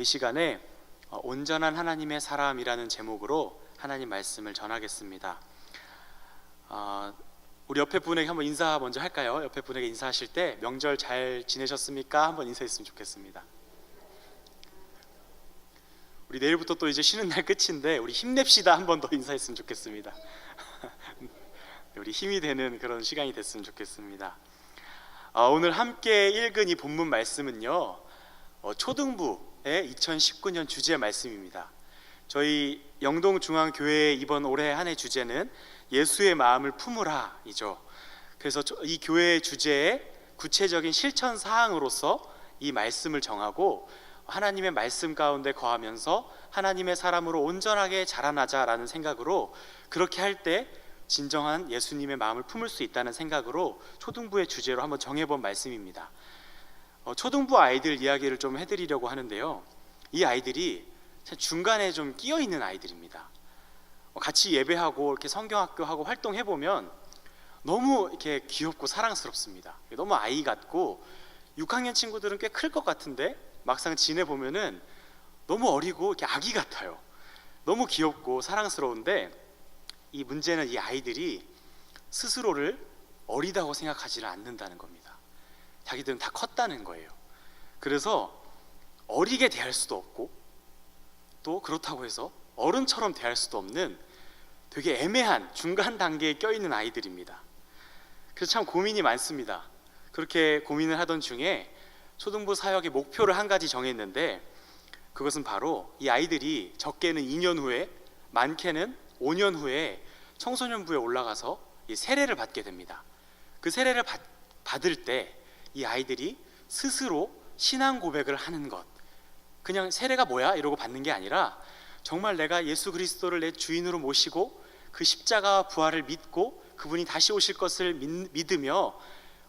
이 시간에 온전한 하나님의 사람이라는 제목으로 하나님 말씀을 전하겠습니다. 우리 옆에 분에게 한번 인사 먼저 할까요? 옆에 분에게 인사하실 때 명절 잘 지내셨습니까? 한번 인사했으면 좋겠습니다. 우리 내일부터 또 이제 쉬는 날 끝인데 우리 힘냅시다 한 번 더 인사했으면 좋겠습니다. 우리 힘이 되는 그런 시간이 됐으면 좋겠습니다. 오늘 함께 읽은 이 본문 말씀은요, 초등부의 2019년 주제 말씀입니다. 저희 영동중앙교회의 이번 올해 한 해 주제는 예수의 마음을 품으라 이죠. 그래서 이 교회의 주제의 구체적인 실천 사항으로서 이 말씀을 정하고 하나님의 말씀 가운데 거하면서 하나님의 사람으로 온전하게 자라나자라는 생각으로, 그렇게 할 때 진정한 예수님의 마음을 품을 수 있다는 생각으로 초등부의 주제로 한번 정해본 말씀입니다. 초등부 아이들 이야기를 좀 해드리려고 하는데요, 이 아이들이 중간에 좀 끼어있는 아이들입니다. 같이 예배하고 이렇게 성경학교하고 활동해보면 너무 이렇게 귀엽고 사랑스럽습니다. 너무 아이 같고 6학년 친구들은 꽤 클 것 같은데 막상 지내보면은 너무 어리고 이렇게 아기 같아요. 너무 귀엽고 사랑스러운데 이 문제는 이 아이들이 스스로를 어리다고 생각하지를 않는다는 겁니다. 자기들은 다 컸다는 거예요. 그래서 어리게 대할 수도 없고 또 그렇다고 해서 어른처럼 대할 수도 없는 되게 애매한 중간 단계에 껴있는 아이들입니다. 그래서 참 고민이 많습니다. 그렇게 고민을 하던 중에 초등부 사역의 목표를 한 가지 정했는데, 그것은 바로 이 아이들이 적게는 2년 후에 많게는 5년 후에 청소년부에 올라가서 이 세례를 받게 됩니다. 그 세례를 받을 때 이 아이들이 스스로 신앙 고백을 하는 것, 그냥 세례가 뭐야 이러고 받는 게 아니라 정말 내가 예수 그리스도를 내 주인으로 모시고 그 십자가와 부활을 믿고 그분이 다시 오실 것을 믿으며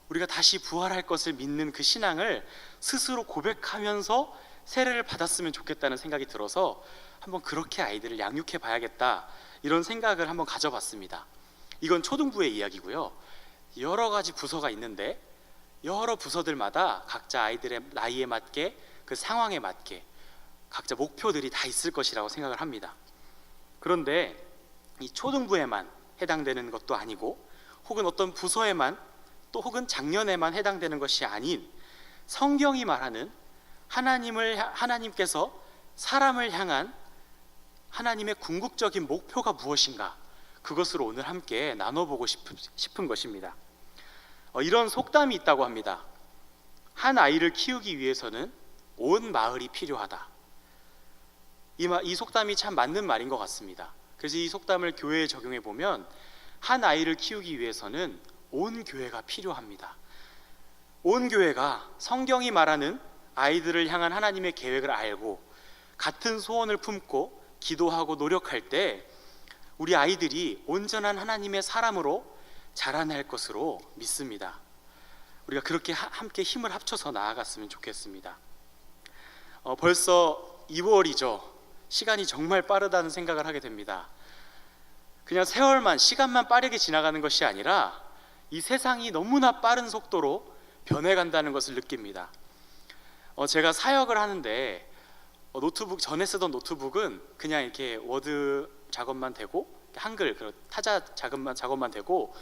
우리가 다시 부활할 것을 믿는 그 신앙을 스스로 고백하면서 세례를 받았으면 좋겠다는 생각이 들어서 한번 그렇게 아이들을 양육해 봐야겠다, 이런 생각을 한번 가져봤습니다. 이건 초등부의 이야기고요. 여러 가지 부서가 있는데 여러 부서들마다 각자 아이들의 나이에 맞게 그 상황에 맞게 각자 목표들이 다 있을 것이라고 생각을 합니다. 그런데 이 초등부에만 해당되는 것도 아니고 혹은 어떤 부서에만 또 혹은 작년에만 해당되는 것이 아닌 성경이 말하는 하나님께서 사람을 향한 하나님의 궁극적인 목표가 무엇인가, 그것을 오늘 함께 나눠보고 싶은 것입니다. 이런 속담이 있다고 합니다. 한 아이를 키우기 위해서는 온 마을이 필요하다. 이 속담이 참 맞는 말인 것 같습니다. 그래서 이 속담을 교회에 적용해 보면 한 아이를 키우기 위해서는 온 교회가 필요합니다. 온 교회가 성경이 말하는 아이들을 향한 하나님의 계획을 알고 같은 소원을 품고 기도하고 노력할 때 우리 아이들이 온전한 하나님의 사람으로 자라날 것으로 믿습니다. 우리가 그렇게 함께 힘을 합쳐서 나아갔으면 좋겠습니다. 벌써 2월이죠. 시간이 정말 빠르다는 생각을 하게 됩니다. 그냥 세월만, 시간만 빠르게 지나가는 것이 아니라 이 세상이 너무나 빠른 속도로 변해간다는 것을 느낍니다. 제가 사역을 하는데 전에 쓰던 노트북은 그냥 이렇게 워드 작업만 되고 한글 타자 작업만 되고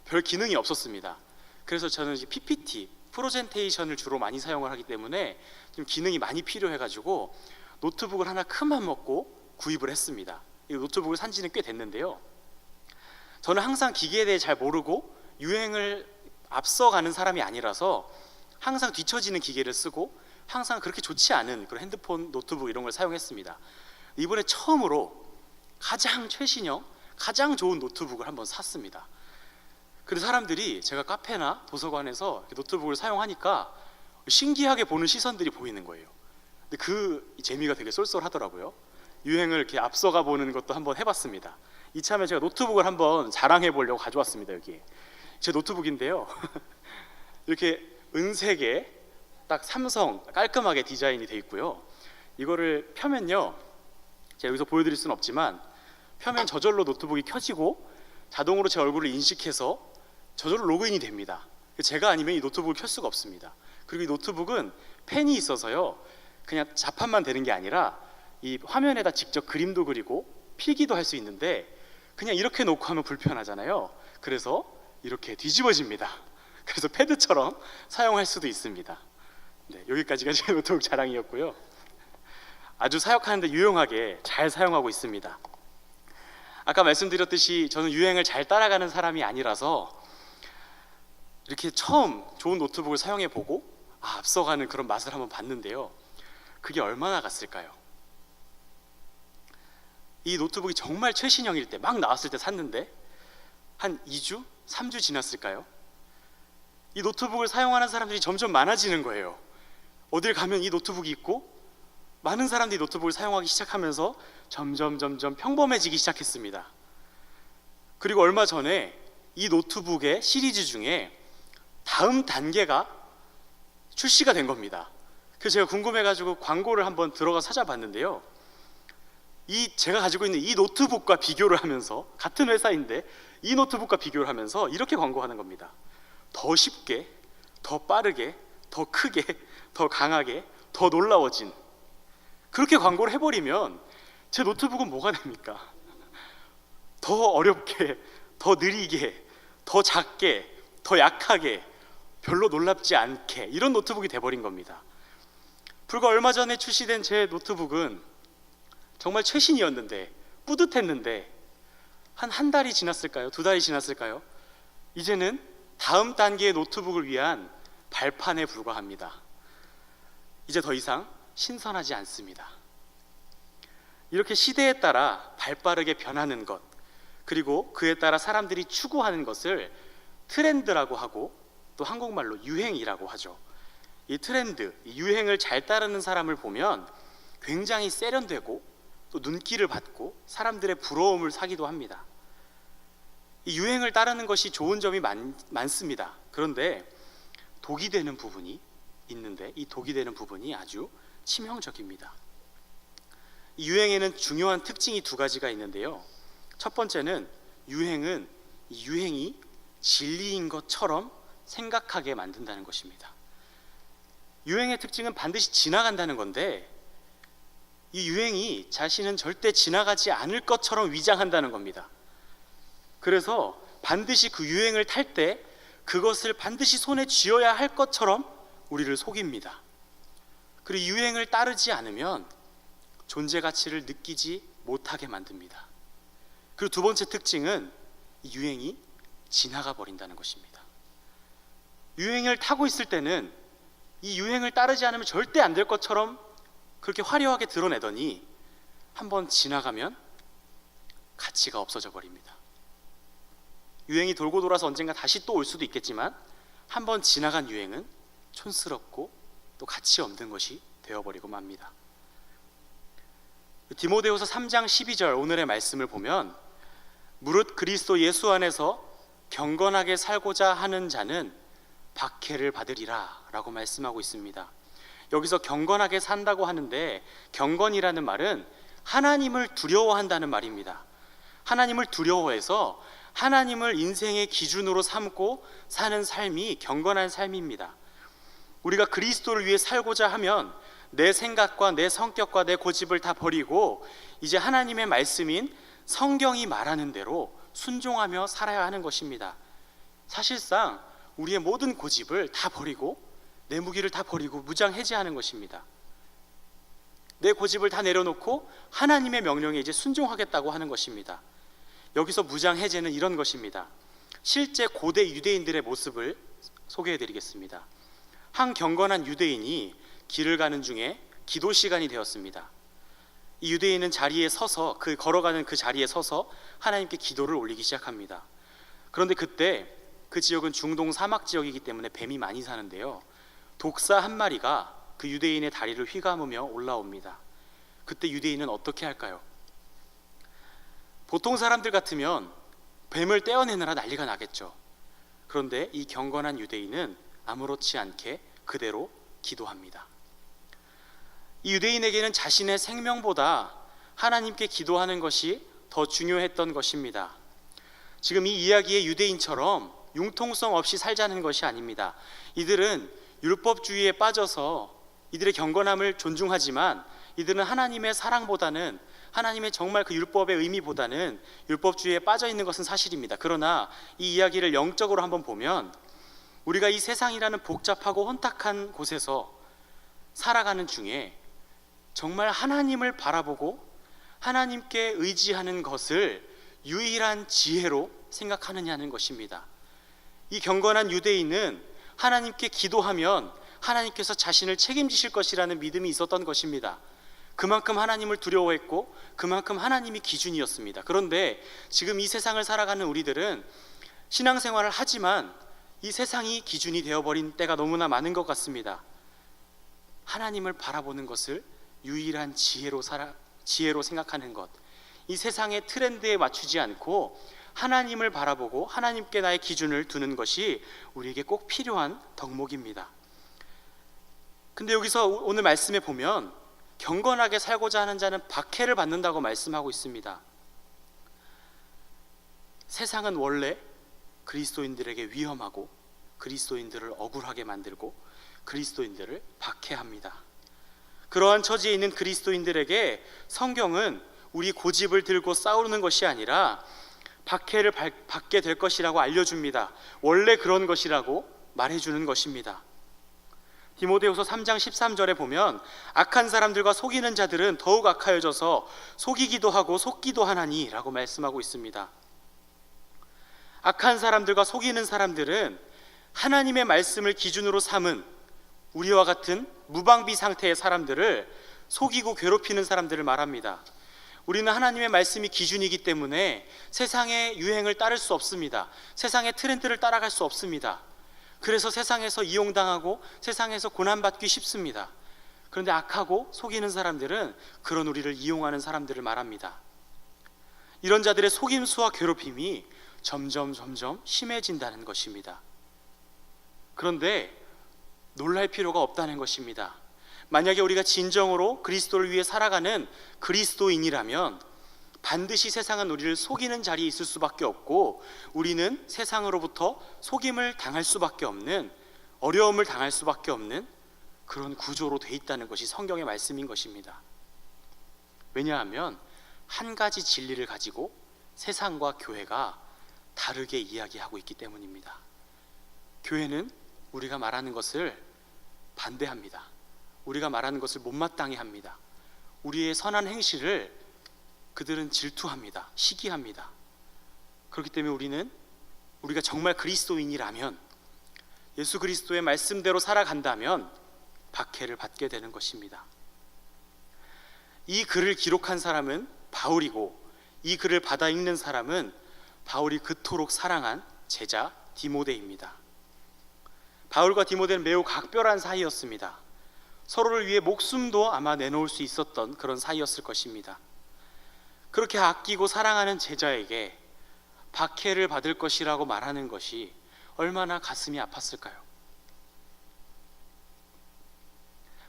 별 기능이 없었습니다. 그래서 저는 PPT, 프레젠테이션을 주로 많이 사용을 하기 때문에 좀 기능이 많이 필요해가지고 노트북을 하나 큰맘 먹고 구입을 했습니다. 이 노트북을 산 지는 꽤 됐는데요, 저는 항상 기계에 대해 잘 모르고 유행을 앞서가는 사람이 아니라서 항상 뒤처지는 기계를 쓰고 항상 그렇게 좋지 않은 그런 핸드폰, 노트북 이런 걸 사용했습니다. 이번에 처음으로 가장 최신형, 가장 좋은 노트북을 한번 샀습니다. 그래서 사람들이 제가 카페나 도서관에서 노트북을 사용하니까 신기하게 보는 시선들이 보이는 거예요. 근데 그 재미가 되게 쏠쏠하더라고요. 유행을 이렇게 앞서가 보는 것도 한번 해봤습니다. 이참에 제가 노트북을 한번 자랑해 보려고 가져왔습니다. 여기 제 노트북인데요. 이렇게 은색에 딱 삼성 깔끔하게 디자인이 돼 있고요. 이거를 펴면요, 제가 여기서 보여드릴 수는 없지만 펴면 저절로 노트북이 켜지고 자동으로 제 얼굴을 인식해서 저절로 로그인이 됩니다. 제가 아니면 이 노트북을 켤 수가 없습니다. 그리고 이 노트북은 펜이 있어서요, 그냥 자판만 되는 게 아니라 이 화면에다 직접 그림도 그리고 필기도 할 수 있는데 그냥 이렇게 놓고 하면 불편하잖아요. 그래서 이렇게 뒤집어집니다. 그래서 패드처럼 사용할 수도 있습니다. 네, 여기까지가 제 노트북 자랑이었고요. 아주 사역하는데 유용하게 잘 사용하고 있습니다. 아까 말씀드렸듯이 저는 유행을 잘 따라가는 사람이 아니라서 이렇게 처음 좋은 노트북을 사용해 보고 앞서가는 그런 맛을 한번 봤는데요. 그게 얼마나 갔을까요? 이 노트북이 정말 최신형일 때, 막 나왔을 때 샀는데 한 2주? 3주 지났을까요? 이 노트북을 사용하는 사람들이 점점 많아지는 거예요. 어딜 가면 이 노트북이 있고 많은 사람들이 노트북을 사용하기 시작하면서 점점 평범해지기 시작했습니다. 그리고 얼마 전에 이 노트북의 시리즈 중에 다음 단계가 출시가 된 겁니다. 그래서 제가 궁금해가지고 광고를 한번 들어가 찾아봤는데요. 제가 가지고 있는 이 노트북과 비교를 하면서, 같은 회사인데 이 노트북과 비교를 하면서 이렇게 광고하는 겁니다. 더 쉽게, 더 빠르게, 더 크게, 더 강하게, 더 놀라워진, 그렇게 광고를 해버리면 제 노트북은 뭐가 됩니까? 더 어렵게, 더 느리게, 더 작게, 더 약하게, 별로 놀랍지 않게, 이런 노트북이 돼버린 겁니다. 불과 얼마 전에 출시된 제 노트북은 정말 최신이었는데, 뿌듯했는데 한 달이 지났을까요? 2달이 지났을까요? 이제는 다음 단계의 노트북을 위한 발판에 불과합니다. 이제 더 이상 신선하지 않습니다. 이렇게 시대에 따라 발빠르게 변하는 것, 그리고 그에 따라 사람들이 추구하는 것을 트렌드라고 하고, 또 한국말로 유행이라고 하죠. 이 트렌드, 이 유행을 잘 따르는 사람을 보면 굉장히 세련되고 또 눈길을 받고 사람들의 부러움을 사기도 합니다. 이 유행을 따르는 것이 좋은 점이 많습니다. 그런데 독이 되는 부분이 있는데, 이 독이 되는 부분이 아주 치명적입니다. 이 유행에는 중요한 특징이 2가지가 있는데요. 첫 번째는 유행이 진리인 것처럼 생각하게 만든다는 것입니다. 유행의 특징은 반드시 지나간다는 건데, 이 유행이 자신은 절대 지나가지 않을 것처럼 위장한다는 겁니다. 그래서 반드시 그 유행을 탈 때 그것을 반드시 손에 쥐어야 할 것처럼 우리를 속입니다. 그리고 유행을 따르지 않으면 존재 가치를 느끼지 못하게 만듭니다. 그리고 2번째 특징은 이 유행이 지나가 버린다는 것입니다. 유행을 타고 있을 때는 이 유행을 따르지 않으면 절대 안 될 것처럼 그렇게 화려하게 드러내더니 한번 지나가면 가치가 없어져 버립니다. 유행이 돌고 돌아서 언젠가 다시 또 올 수도 있겠지만 한번 지나간 유행은 촌스럽고 또 가치 없는 것이 되어버리고 맙니다. 디모데후서 3장 12절 오늘의 말씀을 보면, 무릇 그리스도 예수 안에서 경건하게 살고자 하는 자는 박해를 받으리라 라고 말씀하고 있습니다. 여기서 경건하게 산다고 하는데, 경건이라는 말은 하나님을 두려워한다는 말입니다. 하나님을 두려워해서 하나님을 인생의 기준으로 삼고 사는 삶이 경건한 삶입니다. 우리가 그리스도를 위해 살고자 하면 내 생각과 내 성격과 내 고집을 다 버리고 이제 하나님의 말씀인 성경이 말하는 대로 순종하며 살아야 하는 것입니다. 사실상 우리의 모든 고집을 다 버리고 내 무기를 다 버리고 무장해제하는 것입니다. 내 고집을 다 내려놓고 하나님의 명령에 이제 순종하겠다고 하는 것입니다. 여기서 무장해제는 이런 것입니다. 실제 고대 유대인들의 모습을 소개해드리겠습니다. 한 경건한 유대인이 길을 가는 중에 기도 시간이 되었습니다. 이 유대인은 자리에 서서, 걸어가는 그 자리에 서서 하나님께 기도를 올리기 시작합니다. 그런데 그때 그 지역은 중동 사막 지역이기 때문에 뱀이 많이 사는데요, 독사 한 마리가 그 유대인의 다리를 휘감으며 올라옵니다. 그때 유대인은 어떻게 할까요? 보통 사람들 같으면 뱀을 떼어내느라 난리가 나겠죠. 그런데 이 경건한 유대인은 아무렇지 않게 그대로 기도합니다. 이 유대인에게는 자신의 생명보다 하나님께 기도하는 것이 더 중요했던 것입니다. 지금 이 이야기의 유대인처럼 융통성 없이 살자는 것이 아닙니다. 이들은 율법주의에 빠져서 이들의 경건함을 존중하지만 이들은 하나님의 사랑보다는, 하나님의 정말 그 율법의 의미보다는 율법주의에 빠져 있는 것은 사실입니다. 그러나 이 이야기를 영적으로 한번 보면 우리가 이 세상이라는 복잡하고 혼탁한 곳에서 살아가는 중에 정말 하나님을 바라보고 하나님께 의지하는 것을 유일한 지혜로 생각하느냐는 것입니다. 이 경건한 유대인은 하나님께 기도하면 하나님께서 자신을 책임지실 것이라는 믿음이 있었던 것입니다. 그만큼 하나님을 두려워했고 그만큼 하나님이 기준이었습니다. 그런데 지금 이 세상을 살아가는 우리들은 신앙생활을 하지만 이 세상이 기준이 되어버린 때가 너무나 많은 것 같습니다. 하나님을 바라보는 것을 유일한 지혜로 생각하는 것, 이 세상의 트렌드에 맞추지 않고 하나님을 바라보고 하나님께 나의 기준을 두는 것이 우리에게 꼭 필요한 덕목입니다. 근데 여기서 오늘 말씀에 보면 경건하게 살고자 하는 자는 박해를 받는다고 말씀하고 있습니다. 세상은 원래 그리스도인들에게 위험하고 그리스도인들을 억울하게 만들고 그리스도인들을 박해합니다. 그러한 처지에 있는 그리스도인들에게 성경은 우리 고집을 들고 싸우는 것이 아니라 박해를 받게 될 것이라고 알려줍니다. 원래 그런 것이라고 말해주는 것입니다. 디모데후서 3장 13절에 보면 악한 사람들과 속이는 자들은 더욱 악하여져서 속이기도 하고 속기도 하나니 라고 말씀하고 있습니다. 악한 사람들과 속이는 사람들은 하나님의 말씀을 기준으로 삼은 우리와 같은 무방비 상태의 사람들을 속이고 괴롭히는 사람들을 말합니다. 우리는 하나님의 말씀이 기준이기 때문에 세상의 유행을 따를 수 없습니다. 세상의 트렌드를 따라갈 수 없습니다. 그래서 세상에서 이용당하고 세상에서 고난받기 쉽습니다. 그런데 악하고 속이는 사람들은 그런 우리를 이용하는 사람들을 말합니다. 이런 자들의 속임수와 괴롭힘이 점점 심해진다는 것입니다. 그런데 놀랄 필요가 없다는 것입니다. 만약에 우리가 진정으로 그리스도를 위해 살아가는 그리스도인이라면 반드시 세상은 우리를 속이는 자리에 있을 수밖에 없고 우리는 세상으로부터 속임을 당할 수밖에 없는, 어려움을 당할 수밖에 없는 그런 구조로 돼 있다는 것이 성경의 말씀인 것입니다. 왜냐하면 한 가지 진리를 가지고 세상과 교회가 다르게 이야기하고 있기 때문입니다. 교회는 우리가 말하는 것을 반대합니다. 우리가 말하는 것을 못마땅해 합니다. 우리의 선한 행실을 그들은 질투합니다. 시기합니다. 그렇기 때문에 우리가 정말 그리스도인이라면, 예수 그리스도의 말씀대로 살아간다면 박해를 받게 되는 것입니다. 이 글을 기록한 사람은 바울이고 이 글을 받아 읽는 사람은 바울이 그토록 사랑한 제자 디모데입니다. 바울과 디모데는 매우 각별한 사이였습니다. 서로를 위해 목숨도 아마 내놓을 수 있었던 그런 사이였을 것입니다. 그렇게 아끼고 사랑하는 제자에게 박해를 받을 것이라고 말하는 것이 얼마나 가슴이 아팠을까요?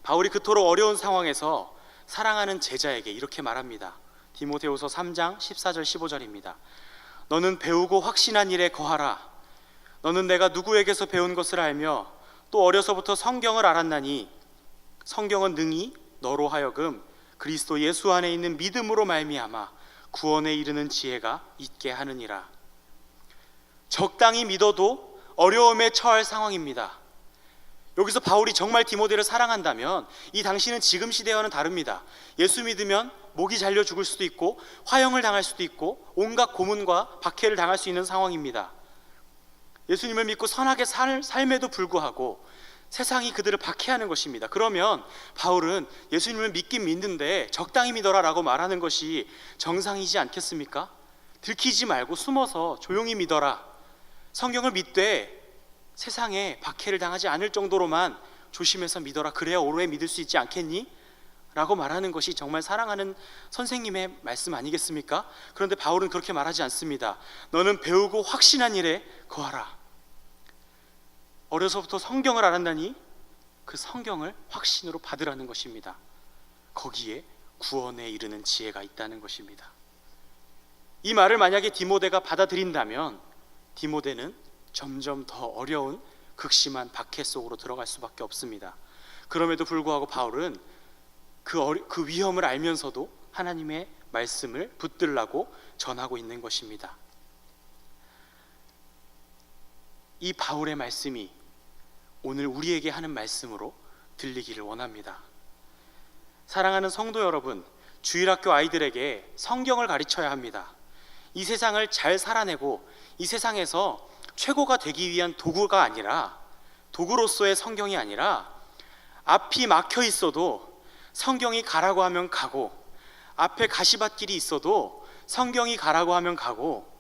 바울이 그토록 어려운 상황에서 사랑하는 제자에게 이렇게 말합니다. 디모데후서 3장 14절 15절입니다. 너는 배우고 확신한 일에 거하라. 너는 내가 누구에게서 배운 것을 알며 또 어려서부터 성경을 알았나니 성경은 능히 너로 하여금 그리스도 예수 안에 있는 믿음으로 말미암아 구원에 이르는 지혜가 있게 하느니라. 적당히 믿어도 어려움에 처할 상황입니다. 여기서 바울이 정말 디모데를 사랑한다면 이 당시는 지금 시대와는 다릅니다. 예수 믿으면 목이 잘려 죽을 수도 있고 화형을 당할 수도 있고 온갖 고문과 박해를 당할 수 있는 상황입니다. 예수님을 믿고 선하게 삶에도 불구하고 세상이 그들을 박해하는 것입니다. 그러면 바울은 예수님을 믿긴 믿는데 적당히 믿어라 라고 말하는 것이 정상이지 않겠습니까? 들키지 말고 숨어서 조용히 믿어라. 성경을 믿되 세상에 박해를 당하지 않을 정도로만 조심해서 믿어라. 그래야 오래 믿을 수 있지 않겠니? 라고 말하는 것이 정말 사랑하는 선생님의 말씀 아니겠습니까? 그런데 바울은 그렇게 말하지 않습니다. 너는 배우고 확신한 일에 거하라. 어려서부터 성경을 알았나니 그 성경을 확신으로 받으라는 것입니다. 거기에 구원에 이르는 지혜가 있다는 것입니다. 이 말을 만약에 디모데가 받아들인다면 디모데는 점점 더 어려운 극심한 박해 속으로 들어갈 수밖에 없습니다. 그럼에도 불구하고 바울은 그 위험을 알면서도 하나님의 말씀을 붙들라고 전하고 있는 것입니다. 이 바울의 말씀이 오늘 우리에게 하는 말씀으로 들리기를 원합니다. 사랑하는 성도 여러분, 주일학교 아이들에게 성경을 가르쳐야 합니다. 이 세상을 잘 살아내고 이 세상에서 최고가 되기 위한 도구가 아니라, 도구로서의 성경이 아니라, 앞이 막혀 있어도 성경이 가라고 하면 가고, 앞에 가시밭길이 있어도 성경이 가라고 하면 가고,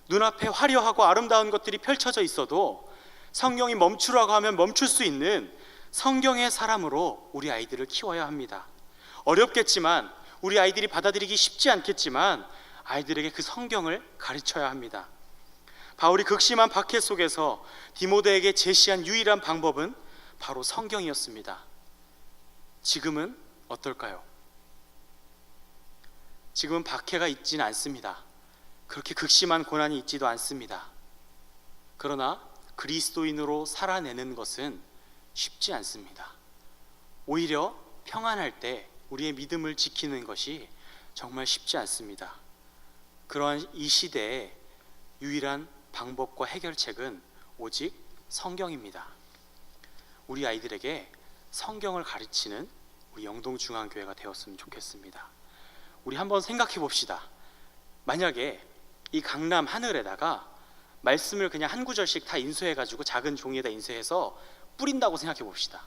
눈앞에 화려하고 아름다운 것들이 펼쳐져 있어도 성경이 멈추라고 하면 멈출 수 있는 성경의 사람으로 우리 아이들을 키워야 합니다. 어렵겠지만, 우리 아이들이 받아들이기 쉽지 않겠지만 아이들에게 그 성경을 가르쳐야 합니다. 바울이 극심한 박해 속에서 디모데에게 제시한 유일한 방법은 바로 성경이었습니다. 지금은 어떨까요? 지금은 박해가 있지는 않습니다. 그렇게 극심한 고난이 있지도 않습니다. 그러나 그리스도인으로 살아내는 것은 쉽지 않습니다. 오히려 평안할 때 우리의 믿음을 지키는 것이 정말 쉽지 않습니다. 그러한 이 시대에 유일한 방법과 해결책은 오직 성경입니다. 우리 아이들에게 성경을 가르치는 우리 영동중앙교회가 되었으면 좋겠습니다. 우리 한번 생각해 봅시다. 만약에 이 강남 하늘에다가 말씀을 그냥 한 구절씩 다 인쇄해가지고 작은 종이에다 인쇄해서 뿌린다고 생각해 봅시다.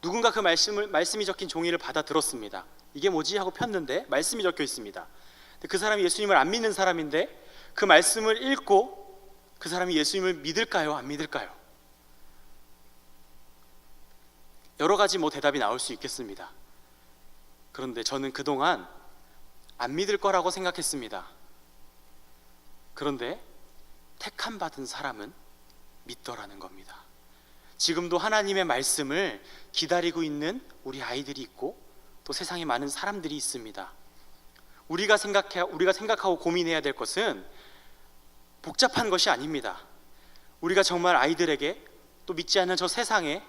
누군가 그 말씀이 적힌 종이를 받아 들었습니다. 이게 뭐지? 하고 폈는데 말씀이 적혀 있습니다. 근데 그 사람이 예수님을 안 믿는 사람인데 그 말씀을 읽고 그 사람이 예수님을 믿을까요? 안 믿을까요? 여러 가지 대답이 나올 수 있겠습니다. 그런데 저는 그동안 안 믿을 거라고 생각했습니다. 그런데 택함 받은 사람은 믿더라는 겁니다. 지금도 하나님의 말씀을 기다리고 있는 우리 아이들이 있고 또 세상에 많은 사람들이 있습니다. 우리가 생각하고 고민해야 될 것은 복잡한 것이 아닙니다. 우리가 정말 아이들에게 또 믿지 않는 저 세상에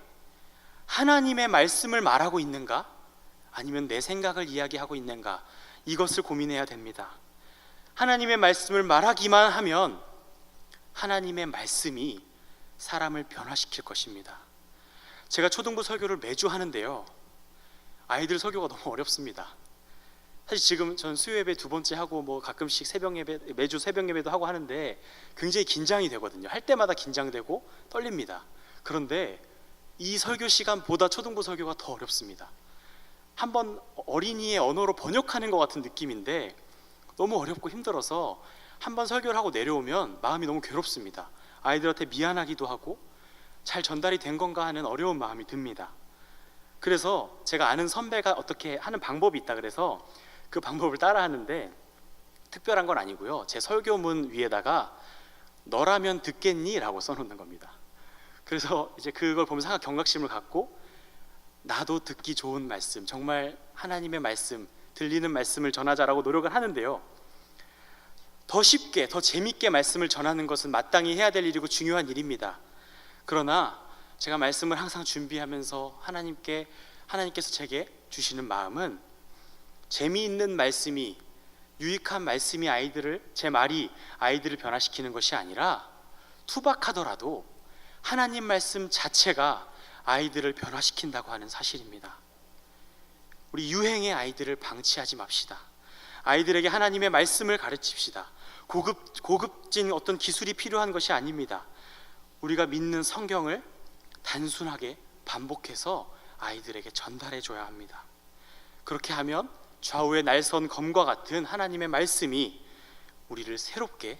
하나님의 말씀을 말하고 있는가? 아니면 내 생각을 이야기하고 있는가? 이것을 고민해야 됩니다. 하나님의 말씀을 말하기만 하면 하나님의 말씀이 사람을 변화시킬 것입니다. 제가 초등부 설교를 매주 하는데요, 아이들 설교가 너무 어렵습니다. 사실 지금 전 수요예배 2번째 하고 가끔씩 새벽예배, 매주 새벽예배도 하고 하는데 굉장히 긴장이 되거든요. 할 때마다 긴장되고 떨립니다. 그런데 이 설교 시간보다 초등부 설교가 더 어렵습니다. 한번 어린이의 언어로 번역하는 것 같은 느낌인데 너무 어렵고 힘들어서 한번 설교를 하고 내려오면 마음이 너무 괴롭습니다. 아이들한테 미안하기도 하고 잘 전달이 된 건가 하는 어려운 마음이 듭니다. 그래서 제가 아는 선배가 어떻게 하는 방법이 있다 그래서 그 방법을 따라 하는데, 특별한 건 아니고요, 제 설교문 위에다가 너라면 듣겠니? 라고 써놓는 겁니다. 그래서 이제 그걸 보면서 경각심을 갖고 나도 듣기 좋은 말씀, 정말 하나님의 말씀, 들리는 말씀을 전하자라고 노력을 하는데요, 더 쉽게 더 재밌게 말씀을 전하는 것은 마땅히 해야 될 일이고 중요한 일입니다. 그러나 제가 말씀을 항상 준비하면서 하나님께서 제게 주시는 마음은 재미있는 말씀이, 유익한 말씀이 제 말이 아이들을 변화시키는 것이 아니라 투박하더라도 하나님 말씀 자체가 아이들을 변화시킨다고 하는 사실입니다. 우리 유행의 아이들을 방치하지 맙시다. 아이들에게 하나님의 말씀을 가르칩시다. 고급진 어떤 기술이 필요한 것이 아닙니다. 우리가 믿는 성경을 단순하게 반복해서 아이들에게 전달해 줘야 합니다. 그렇게 하면 좌우의 날선 검과 같은 하나님의 말씀이 우리를 새롭게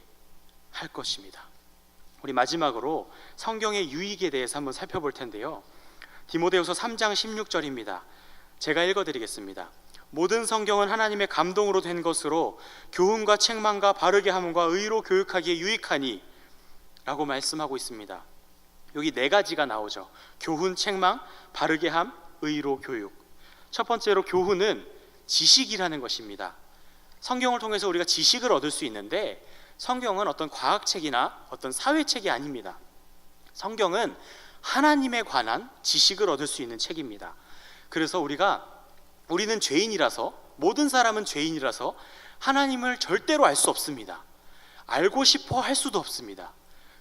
할 것입니다. 우리 마지막으로 성경의 유익에 대해서 한번 살펴볼 텐데요, 디모데후서 3장 16절입니다. 제가 읽어드리겠습니다. 모든 성경은 하나님의 감동으로 된 것으로 교훈과 책망과 바르게 함과 의로 교육하기에 유익하니 라고 말씀하고 있습니다. 여기 4가지가 나오죠. 교훈, 책망, 바르게 함, 의로 교육. 첫 번째로 교훈은 지식이라는 것입니다. 성경을 통해서 우리가 지식을 얻을 수 있는데 성경은 어떤 과학책이나 어떤 사회책이 아닙니다. 성경은 하나님에 관한 지식을 얻을 수 있는 책입니다. 그래서 우리는 죄인이라서, 모든 사람은 죄인이라서 하나님을 절대로 알 수 없습니다. 알고 싶어 할 수도 없습니다.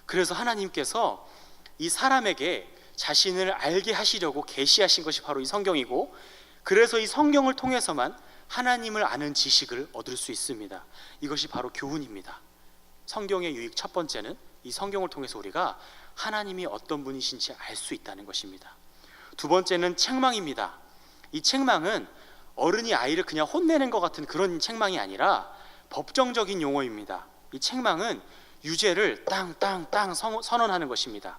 그래서 하나님께서 이 사람에게 자신을 알게 하시려고 계시하신 것이 바로 이 성경이고, 그래서 이 성경을 통해서만 하나님을 아는 지식을 얻을 수 있습니다. 이것이 바로 교훈입니다. 성경의 유익 첫 번째는 이 성경을 통해서 우리가 하나님이 어떤 분이신지 알 수 있다는 것입니다. 두 번째는 책망입니다. 이 책망은 어른이 아이를 그냥 혼내는 것 같은 그런 책망이 아니라 법정적인 용어입니다. 이 책망은 유죄를 땅땅땅 선언하는 것입니다.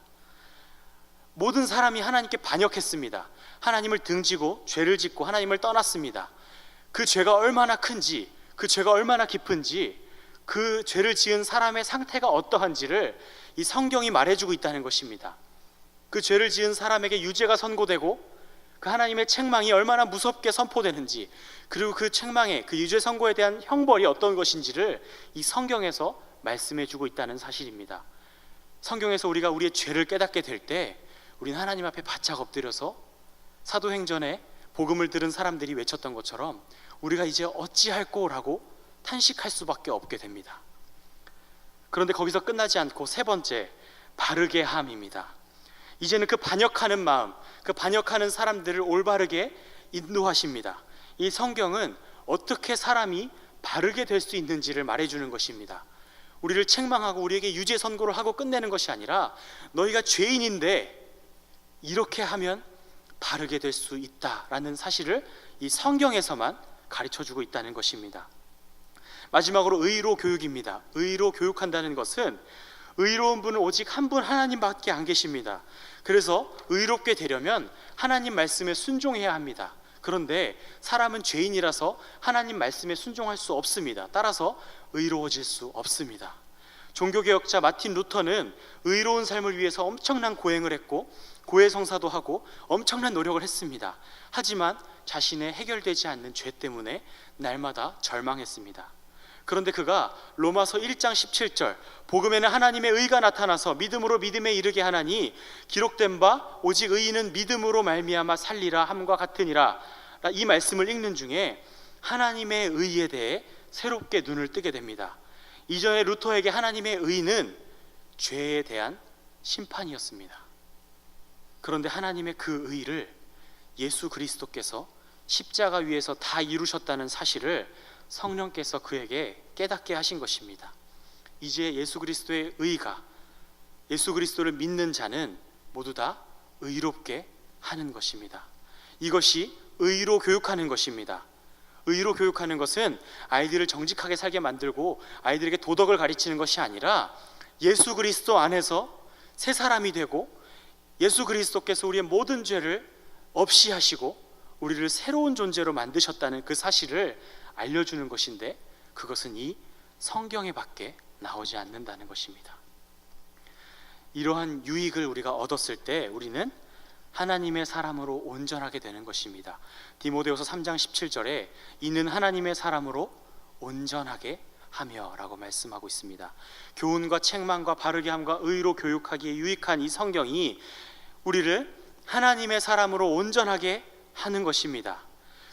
모든 사람이 하나님께 반역했습니다. 하나님을 등지고 죄를 짓고 하나님을 떠났습니다. 그 죄가 얼마나 큰지, 그 죄가 얼마나 깊은지, 그 죄를 지은 사람의 상태가 어떠한지를 이 성경이 말해주고 있다는 것입니다. 그 죄를 지은 사람에게 유죄가 선고되고 그 하나님의 책망이 얼마나 무섭게 선포되는지, 그리고 그 책망의, 그 유죄 선고에 대한 형벌이 어떤 것인지를 이 성경에서 말씀해주고 있다는 사실입니다. 성경에서 우리가 우리의 죄를 깨닫게 될 때 우리는 하나님 앞에 바짝 엎드려서 사도행전에 복음을 들은 사람들이 외쳤던 것처럼 우리가 이제 어찌할꼬라고 탄식할 수밖에 없게 됩니다. 그런데 거기서 끝나지 않고 세 번째, 바르게 함입니다. 이제는 그 반역하는 마음, 그 반역하는 사람들을 올바르게 인도하십니다. 이 성경은 어떻게 사람이 바르게 될 수 있는지를 말해주는 것입니다. 우리를 책망하고 우리에게 유죄 선고를 하고 끝내는 것이 아니라 너희가 죄인인데 이렇게 하면 바르게 될 수 있다라는 사실을 이 성경에서만 가르쳐주고 있다는 것입니다. 마지막으로 의로 교육입니다. 의로 교육한다는 것은 의로운 분은 오직 한 분 하나님밖에 안 계십니다. 그래서 의롭게 되려면 하나님 말씀에 순종해야 합니다. 그런데 사람은 죄인이라서 하나님 말씀에 순종할 수 없습니다. 따라서 의로워질 수 없습니다. 종교개혁자 마틴 루터는 의로운 삶을 위해서 엄청난 고행을 했고 고해성사도 하고 엄청난 노력을 했습니다. 하지만 자신의 해결되지 않는 죄 때문에 날마다 절망했습니다. 그런데 그가 로마서 1장 17절 복음에는 하나님의 의가 나타나서 믿음으로 믿음에 이르게 하나니 기록된 바 오직 의인은 믿음으로 말미암아 살리라 함과 같으니라, 이 말씀을 읽는 중에 하나님의 의에 대해 새롭게 눈을 뜨게 됩니다. 이전에 루터에게 하나님의 의는 죄에 대한 심판이었습니다. 그런데 하나님의 그 의를 예수 그리스도께서 십자가 위에서 다 이루셨다는 사실을 성령께서 그에게 깨닫게 하신 것입니다. 이제 예수 그리스도의 의가, 예수 그리스도를 믿는 자는 모두 다 의롭게 하는 것입니다. 이것이 의로 교육하는 것입니다. 의로 교육하는 것은 아이들을 정직하게 살게 만들고 아이들에게 도덕을 가르치는 것이 아니라 예수 그리스도 안에서 새 사람이 되고 예수 그리스도께서 우리의 모든 죄를 없이 하시고 우리를 새로운 존재로 만드셨다는 그 사실을 알려주는 것인데, 그것은 이 성경에 밖에 나오지 않는다는 것입니다. 이러한 유익을 우리가 얻었을 때 우리는 하나님의 사람으로 온전하게 되는 것입니다. 디모데후서 3장 17절에 이는 하나님의 사람으로 온전하게 하며 라고 말씀하고 있습니다. 교훈과 책망과 바르게 함과 의로 교육하기에 유익한 이 성경이 우리를 하나님의 사람으로 온전하게 하는 것입니다.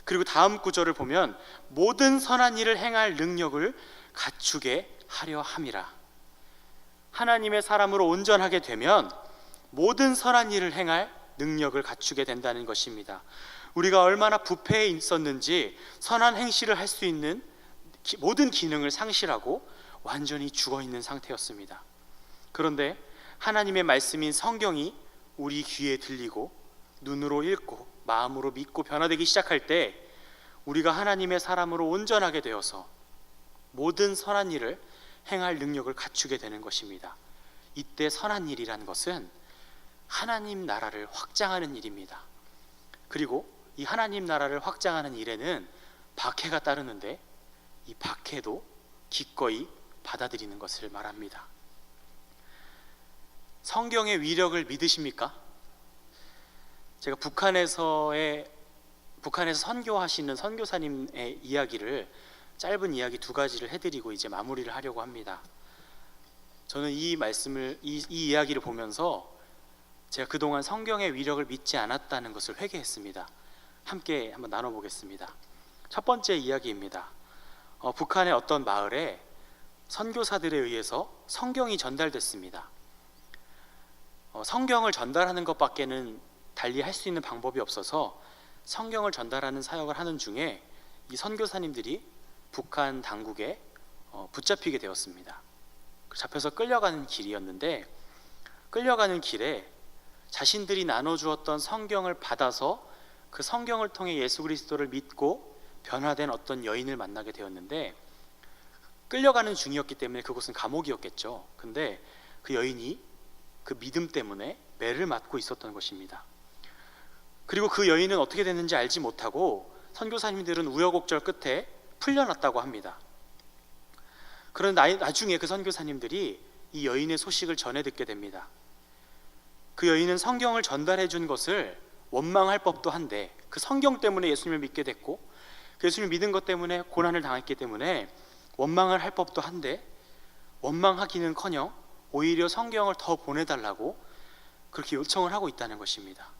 그리고 다음 구절을 보면 모든 선한 일을 행할 능력을 갖추게 하려 함이라. 하나님의 사람으로 온전하게 되면 모든 선한 일을 행할 능력을 갖추게 된다는 것입니다. 우리가 얼마나 부패해 있었는지 선한 행실을 할 수 있는 모든 기능을 상실하고 완전히 죽어있는 상태였습니다. 그런데 하나님의 말씀인 성경이 우리 귀에 들리고 눈으로 읽고 마음으로 믿고 변화되기 시작할 때 우리가 하나님의 사람으로 온전하게 되어서 모든 선한 일을 행할 능력을 갖추게 되는 것입니다. 이때 선한 일이라는 것은 하나님 나라를 확장하는 일입니다. 그리고 이 하나님 나라를 확장하는 일에는 박해가 따르는데 이 박해도 기꺼이 받아들이는 것을 말합니다. 성경의 위력을 믿으십니까? 제가 북한에서 선교하시는 선교사님의 이야기를, 짧은 이야기 두 가지를 해드리고 이제 마무리를 하려고 합니다. 저는 이 이야기를 보면서 제가 그동안 성경의 위력을 믿지 않았다는 것을 회개했습니다. 함께 한번 나눠보겠습니다. 첫 번째 이야기입니다. 북한의 어떤 마을에 선교사들에 의해서 성경이 전달됐습니다. 성경을 전달하는 것밖에는 달리 할 수 있는 방법이 없어서 성경을 전달하는 사역을 하는 중에 이 선교사님들이 북한 당국에 붙잡히게 되었습니다. 잡혀서 끌려가는 길이었는데, 끌려가는 길에 자신들이 나눠주었던 성경을 받아서 그 성경을 통해 예수 그리스도를 믿고 변화된 어떤 여인을 만나게 되었는데, 끌려가는 중이었기 때문에 그곳은 감옥이었겠죠. 근데 그 여인이 그 믿음 때문에 매를 맞고 있었던 것입니다. 그리고 그 여인은 어떻게 됐는지 알지 못하고 선교사님들은 우여곡절 끝에 풀려났다고 합니다. 그런데 나중에 그 선교사님들이 이 여인의 소식을 전해 듣게 됩니다. 그 여인은 성경을 전달해 준 것을 원망할 법도 한데, 그 성경 때문에 예수님을 믿게 됐고 그 예수님을 믿은 것 때문에 고난을 당했기 때문에 원망을 할 법도 한데, 원망하기는커녕 오히려 성경을 더 보내달라고 그렇게 요청을 하고 있다는 것입니다.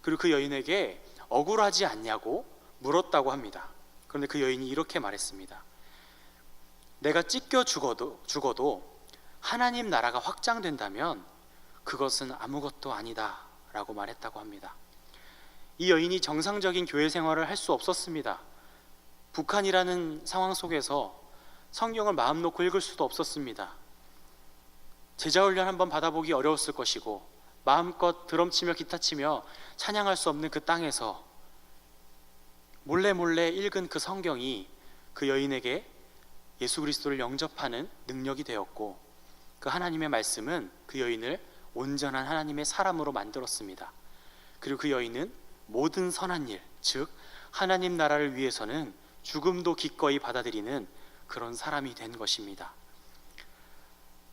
그리고 그 여인에게 억울하지 않냐고 물었다고 합니다. 그런데 그 여인이 이렇게 말했습니다. 내가 찢겨 죽어도 하나님 나라가 확장된다면 그것은 아무것도 아니다 라고 말했다고 합니다. 이 여인이 정상적인 교회 생활을 할 수 없었습니다. 북한이라는 상황 속에서 성경을 마음 놓고 읽을 수도 없었습니다. 제자훈련 한번 받아보기 어려웠을 것이고, 마음껏 드럼치며 기타치며 찬양할 수 없는 그 땅에서 몰래 읽은 그 성경이 그 여인에게 예수 그리스도를 영접하는 능력이 되었고, 그 하나님의 말씀은 그 여인을 온전한 하나님의 사람으로 만들었습니다. 그리고 그 여인은 모든 선한 일, 즉 하나님 나라를 위해서는 죽음도 기꺼이 받아들이는 그런 사람이 된 것입니다.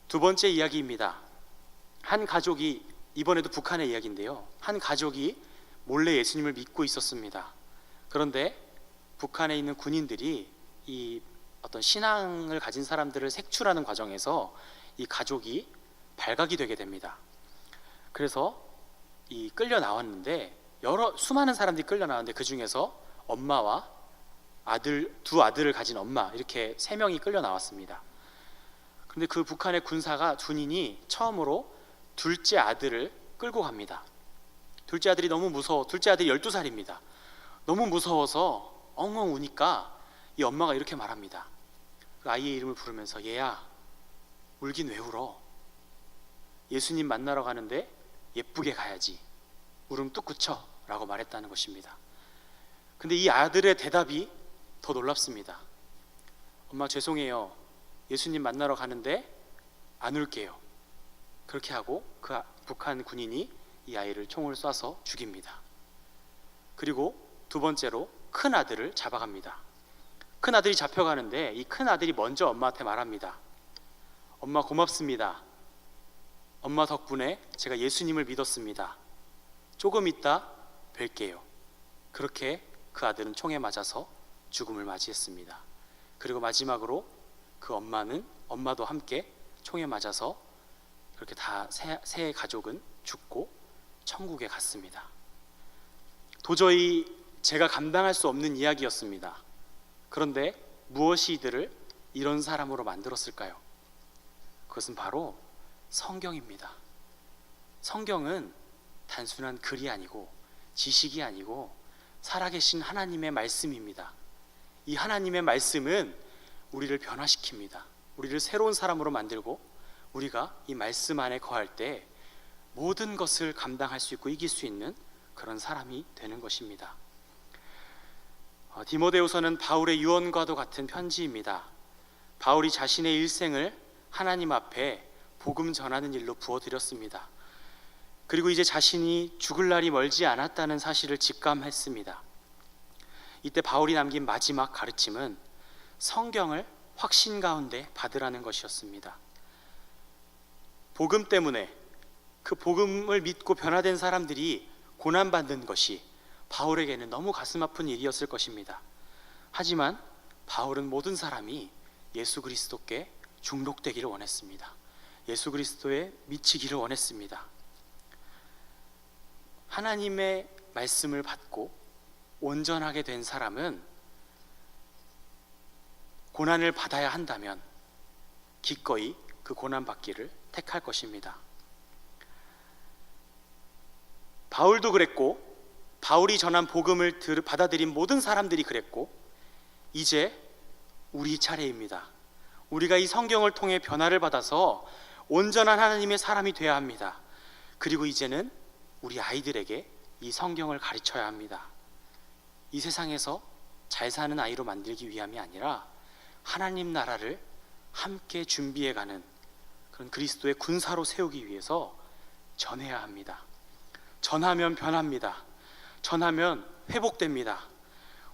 두 번째 이야기입니다. 한 가족이, 이번에도 북한의 이야기인데요, 한 가족이 몰래 예수님을 믿고 있었습니다. 그런데 북한에 있는 군인들이 이 어떤 신앙을 가진 사람들을 색출하는 과정에서 이 가족이 발각이 되게 됩니다. 그래서 이 끌려 나왔는데, 수많은 사람들이 끌려 나왔는데 그 중에서 엄마와 두 아들을 가진 엄마, 이렇게 3명이 끌려 나왔습니다. 그런데 그 북한의 군인이 처음으로 둘째 아들을 끌고 갑니다. 둘째 아들이 너무 무서워, 둘째 아들이 12살입니다. 너무 무서워서 엉엉 우니까 이 엄마가 이렇게 말합니다. 그 아이의 이름을 부르면서, 얘야, 울긴 왜 울어? 예수님 만나러 가는데 예쁘게 가야지. 울음 뚝 그쳐 라고 말했다는 것입니다. 근데 이 아들의 대답이 더 놀랍습니다. 엄마 죄송해요, 예수님 만나러 가는데 안 울게요. 그렇게 하고 그 북한 군인이 이 아이를 총을 쏴서 죽입니다. 그리고 두 번째로 큰 아들을 잡아갑니다. 큰 아들이 잡혀가는데 이 큰 아들이 먼저 엄마한테 말합니다. 엄마 고맙습니다. 엄마 덕분에 제가 예수님을 믿었습니다. 조금 있다 뵐게요. 그렇게 그 아들은 총에 맞아서 죽음을 맞이했습니다. 그리고 마지막으로 그 엄마도 함께 총에 맞아서 그렇게 다 세 가족은 죽고 천국에 갔습니다. 도저히 제가 감당할 수 없는 이야기였습니다. 그런데 무엇이 이들을 이런 사람으로 만들었을까요? 그것은 바로 성경입니다. 성경은 단순한 글이 아니고 지식이 아니고 살아계신 하나님의 말씀입니다. 이 하나님의 말씀은 우리를 변화시킵니다. 우리를 새로운 사람으로 만들고, 우리가 이 말씀 안에 거할 때 모든 것을 감당할 수 있고 이길 수 있는 그런 사람이 되는 것입니다. 디모데후서는 바울의 유언과도 같은 편지입니다. 바울이 자신의 일생을 하나님 앞에 복음 전하는 일로 부어드렸습니다. 그리고 이제 자신이 죽을 날이 멀지 않았다는 사실을 직감했습니다. 이때 바울이 남긴 마지막 가르침은 성경을 확신 가운데 받으라는 것이었습니다. 복음 때문에, 그 복음을 믿고 변화된 사람들이 고난받는 것이 바울에게는 너무 가슴 아픈 일이었을 것입니다. 하지만 바울은 모든 사람이 예수 그리스도께 중독되기를 원했습니다. 예수 그리스도에 미치기를 원했습니다. 하나님의 말씀을 받고 온전하게 된 사람은 고난을 받아야 한다면 기꺼이 그 고난 받기를 택할 것입니다. 바울도 그랬고, 바울이 전한 복음을 받아들인 모든 사람들이 그랬고, 이제 우리 차례입니다. 우리가 이 성경을 통해 변화를 받아서 온전한 하나님의 사람이 되어야 합니다. 그리고 이제는 우리 아이들에게 이 성경을 가르쳐야 합니다. 이 세상에서 잘 사는 아이로 만들기 위함이 아니라 하나님 나라를 함께 준비해가는 그런 그리스도의 군사로 세우기 위해서 전해야 합니다. 전하면 변합니다. 전하면 회복됩니다.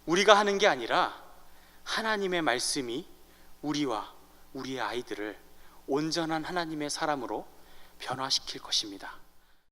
우리가 하는 게 아니라 하나님의 말씀이 우리와 우리의 아이들을 온전한 하나님의 사람으로 변화시킬 것입니다.